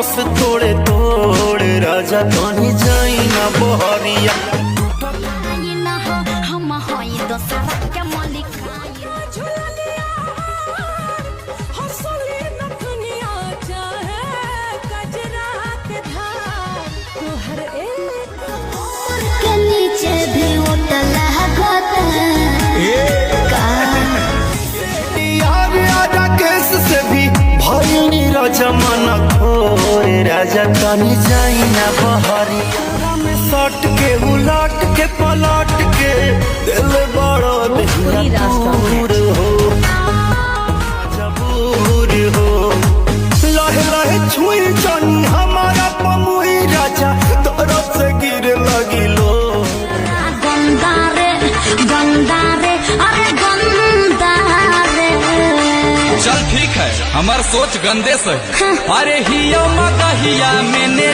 नस तोड़े तोड़े राजा कहीं जाई ना बहरिया। जमाना खोए राजा तनी जाई ना बहरिया में सट के उलट के पलट के दिल बड़ा दूर हो जबूर हो। लहे लहे छुई जानी हमारा पमुई राजा तरफ से गिर लगी लो। गंदारे गंदारे अरे गंदारे। चल ठीक है, हमार सोच गंदे से। अरे हिया मगहिया मैंने